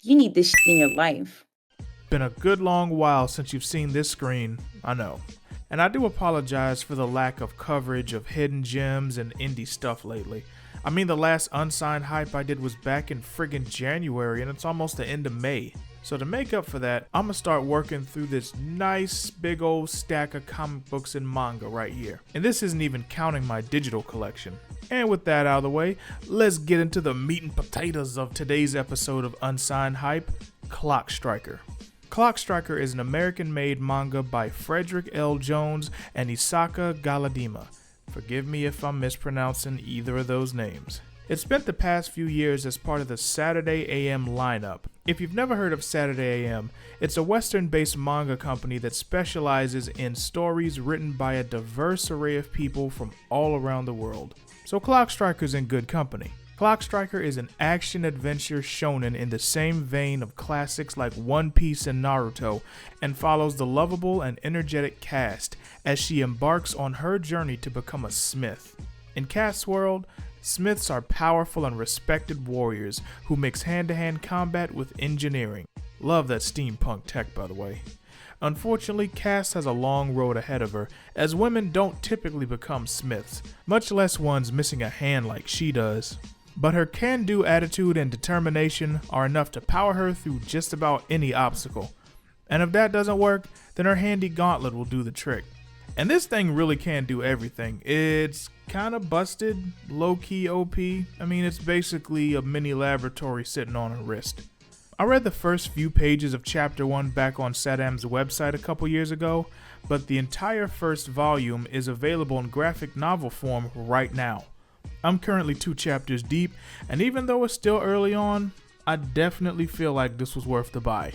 You need this shit in your life. Been a good long while since you've seen this screen, I know. And I do apologize for the lack of coverage of hidden gems and indie stuff lately. I mean, the last unsigned hype I did was back in friggin' January, and it's almost the end of May. So to make up for that, I'm gonna start working through this nice big old stack of comic books and manga right here. And this isn't even counting my digital collection. And with that out of the way, let's get into the meat and potatoes of today's episode of Unsigned Hype, Clock Striker. Clock Striker is an American-made manga by Frederick L. Jones and Isaka Galadima. Forgive me if I'm mispronouncing either of those names. It spent the past few years as part of the Saturday AM lineup. If you've never heard of Saturday AM, it's a Western-based manga company that specializes in stories written by a diverse array of people from all around the world. So Clock Striker's in good company. Clock Striker is an action-adventure shonen in the same vein of classics like One Piece and Naruto, and follows the lovable and energetic Cast as she embarks on her journey to become a smith. In Cast's world, smiths are powerful and respected warriors who mix hand-to-hand combat with engineering. Love that steampunk tech, by the way. Unfortunately, Cass has a long road ahead of her, as women don't typically become smiths, much less ones missing a hand like she does. But her can-do attitude and determination are enough to power her through just about any obstacle. And if that doesn't work, then her handy gauntlet will do the trick. And this thing really can do everything. It's kinda busted, low-key OP. I mean, it's basically a mini laboratory sitting on her wrist. I read the first few pages of Chapter 1 back on Sadam's website a couple years ago, but the entire first volume is available in graphic novel form right now. I'm currently 2 chapters deep, and even though it's still early on, I definitely feel like this was worth the buy.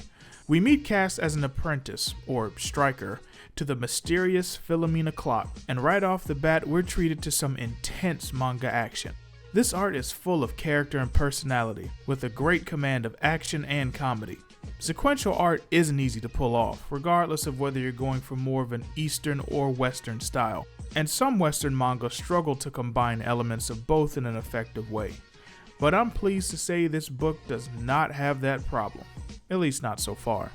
We meet Cass as an apprentice, or striker, to the mysterious Philomena clock, and right off the bat we're treated to some intense manga action. This art is full of character and personality, with a great command of action and comedy. Sequential art isn't easy to pull off, regardless of whether you're going for more of an Eastern or Western style, and some Western manga struggle to combine elements of both in an effective way. But I'm pleased to say this book does not have that problem, at least not so far.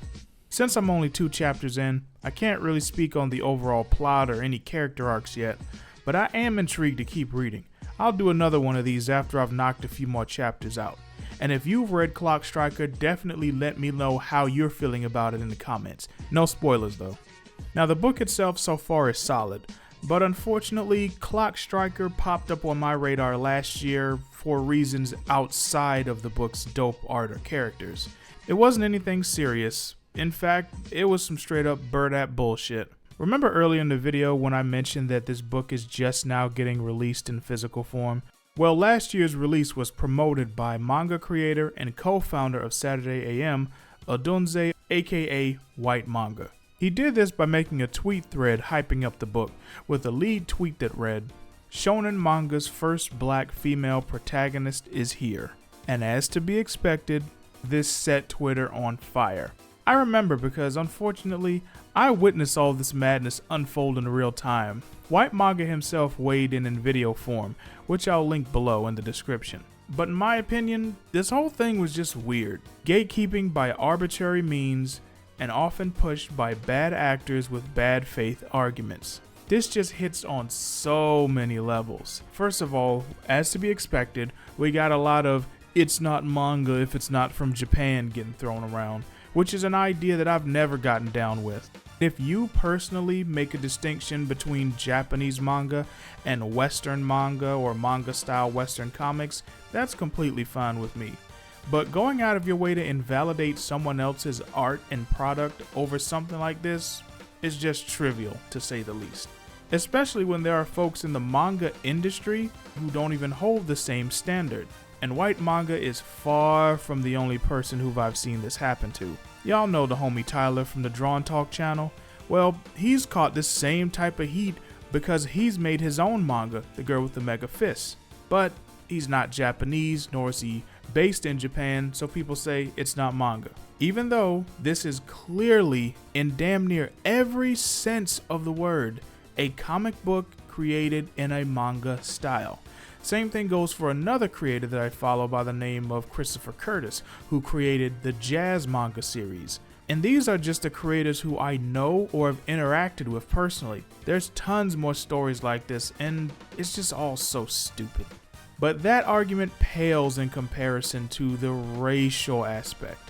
Since I'm only 2 chapters in, I can't really speak on the overall plot or any character arcs yet, but I am intrigued to keep reading. I'll do another one of these after I've knocked a few more chapters out. And if you've read Clock Striker, definitely let me know how you're feeling about it in the comments. No spoilers though. Now the book itself so far is solid, but unfortunately Clock Striker popped up on my radar last year for reasons outside of the book's dope art or characters. It wasn't anything serious. In fact, it was some straight up bird-app bullshit. Remember earlier in the video when I mentioned that this book is just now getting released in physical form? Well, last year's release was promoted by manga creator and co-founder of Saturday AM, Odunze, aka White Manga. He did this by making a tweet thread hyping up the book, with a lead tweet that read, "Shonen manga's first black female protagonist is here." And as to be expected, this set Twitter on fire. I remember because, unfortunately, I witnessed all this madness unfold in real time. White Manga himself weighed in video form, which I'll link below in the description. But in my opinion, this whole thing was just weird. Gatekeeping by arbitrary means, and often pushed by bad actors with bad faith arguments. This just hits on so many levels. First of all, as to be expected, we got a lot of "it's not manga if it's not from Japan" getting thrown around, which is an idea that I've never gotten down with. If you personally make a distinction between Japanese manga and Western manga or manga-style Western comics, that's completely fine with me. But going out of your way to invalidate someone else's art and product over something like this is just trivial, to say the least. Especially when there are folks in the manga industry who don't even hold the same standard. And White Manga is far from the only person who I've seen this happen to. Y'all know the homie Tyler from the Drawn Talk channel? Well, he's caught this same type of heat because he's made his own manga, The Girl with the Mega Fists. But he's not Japanese, nor is he based in Japan, so people say it's not manga. Even though this is clearly, in damn near every sense of the word, a comic book created in a manga style. Same thing goes for another creator that I follow by the name of Christopher Curtis, who created the Jazz manga series. And these are just the creators who I know or have interacted with personally. There's tons more stories like this, and it's just all so stupid. But that argument pales in comparison to the racial aspect.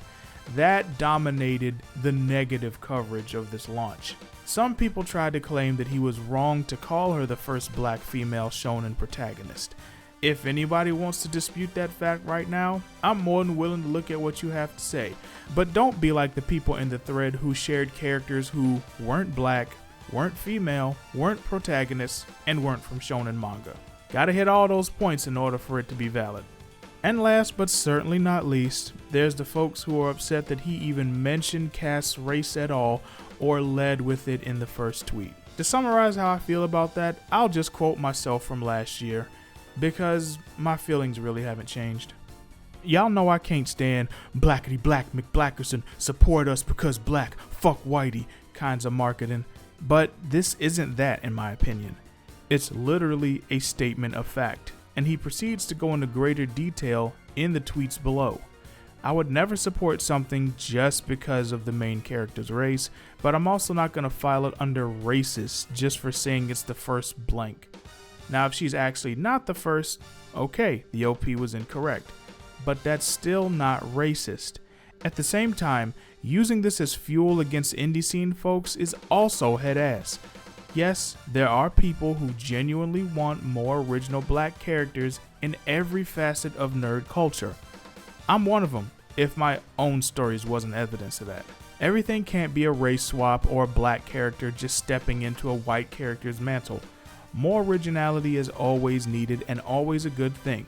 That dominated the negative coverage of this launch. Some people tried to claim that he was wrong to call her the first black female shonen protagonist. If anybody wants to dispute that fact right now, I'm more than willing to look at what you have to say. But don't be like the people in the thread who shared characters who weren't black, weren't female, weren't protagonists, and weren't from shonen manga. Gotta hit all those points in order for it to be valid. And last but certainly not least, there's the folks who are upset that he even mentioned Cass' race at all or led with it in the first tweet. To summarize how I feel about that, I'll just quote myself from last year, because my feelings really haven't changed. Y'all know I can't stand blackity black McBlackerson, support us because black, fuck whitey kinds of marketing, but this isn't that in my opinion. It's literally a statement of fact, and he proceeds to go into greater detail in the tweets below. I would never support something just because of the main character's race, but I'm also not going to file it under racist just for saying it's the first blank. Now if she's actually not the first, okay, the OP was incorrect, but that's still not racist. At the same time, using this as fuel against indie scene folks is also head ass. Yes, there are people who genuinely want more original black characters in every facet of nerd culture. I'm one of them, if my own stories wasn't evidence of that. Everything can't be a race swap or a black character just stepping into a white character's mantle. More originality is always needed and always a good thing.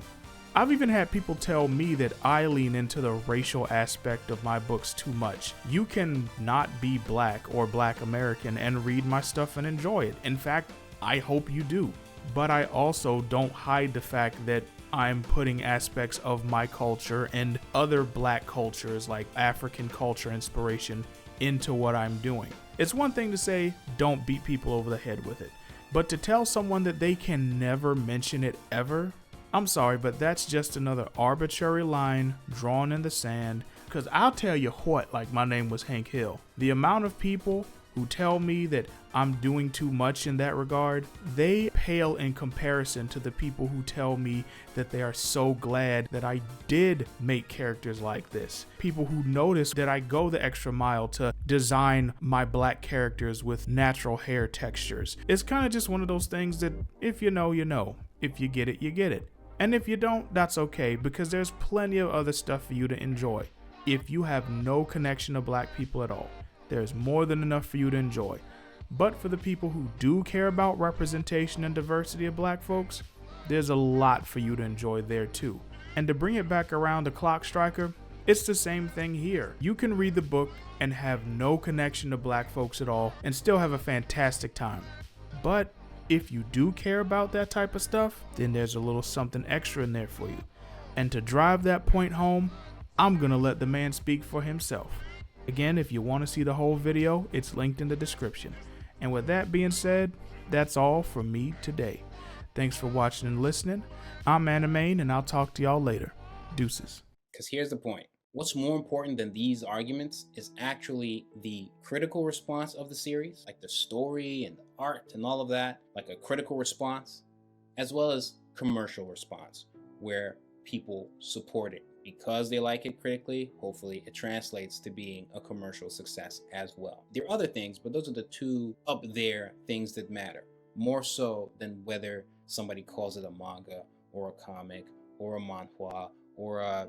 I've even had people tell me that I lean into the racial aspect of my books too much. You can not be black or black American and read my stuff and enjoy it. In fact, I hope you do. But I also don't hide the fact that I'm putting aspects of my culture and other black cultures like African culture inspiration into what I'm doing. It's one thing to say, don't beat people over the head with it. But to tell someone that they can never mention it ever, I'm sorry, but that's just another arbitrary line drawn in the sand. Cause I'll tell you what, like my name was Hank Hill. The amount of people who tell me that I'm doing too much in that regard, they pale in comparison to the people who tell me that they are so glad that I did make characters like this. People who notice that I go the extra mile to design my black characters with natural hair textures. It's kind of just one of those things that if you know, you know. If you get it, you get it. And if you don't, that's okay, because there's plenty of other stuff for you to enjoy. If you have no connection to black people at all, there's more than enough for you to enjoy. But for the people who do care about representation and diversity of black folks, there's a lot for you to enjoy there too. And to bring it back around to Clock Striker, it's the same thing here. You can read the book and have no connection to black folks at all and still have a fantastic time. But if you do care about that type of stuff, then there's a little something extra in there for you. And to drive that point home, I'm gonna let the man speak for himself. Again, if you want to see the whole video, it's linked in the description. And with that being said, that's all from me today. Thanks for watching and listening. I'm Animaine, and I'll talk to y'all later. Deuces. Because here's the point. What's more important than these arguments is actually the critical response of the series, like the story and the art and all of that, like a critical response, as well as commercial response, where people support it because they like it critically. Hopefully it translates to being a commercial success as well. There are other things, but those are the two up there things that matter, more so than whether somebody calls it a manga or a comic or a manhwa or a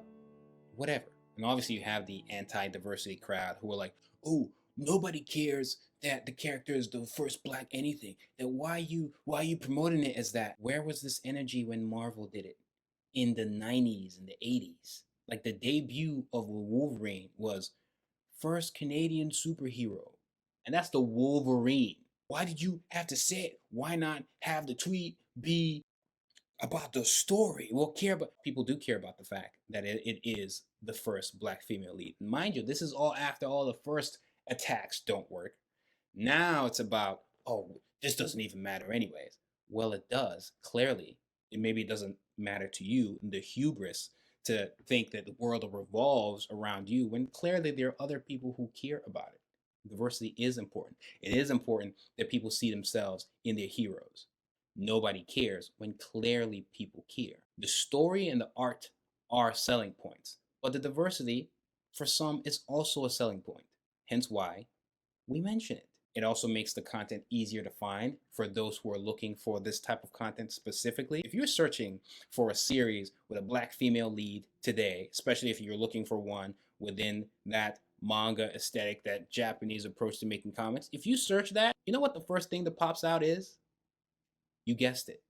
whatever. And obviously you have the anti-diversity crowd who are like, oh, nobody cares that the character is the first black anything. Then why are you promoting it as that? Where was this energy when Marvel did it in the 90s and the 80s? Like the debut of Wolverine was first Canadian superhero. And that's the Wolverine. Why did you have to say it? Why not have the tweet be about the story? Well, people do care about the fact that it is the first black female lead. Mind you, this is all after all the first attacks don't work. Now it's about, oh, this doesn't even matter anyways. Well, it does, clearly. maybe it doesn't matter to you, the hubris to think that the world revolves around you when clearly there are other people who care about it. Diversity is important. It is important that people see themselves in their heroes. Nobody cares when clearly people care. The story and the art are selling points, but the diversity for some is also a selling point. Hence why we mention it. It also makes the content easier to find for those who are looking for this type of content specifically. If you're searching for a series with a black female lead today, especially if you're looking for one within that manga aesthetic, that Japanese approach to making comics, if you search that, you know what the first thing that pops out is? You guessed it.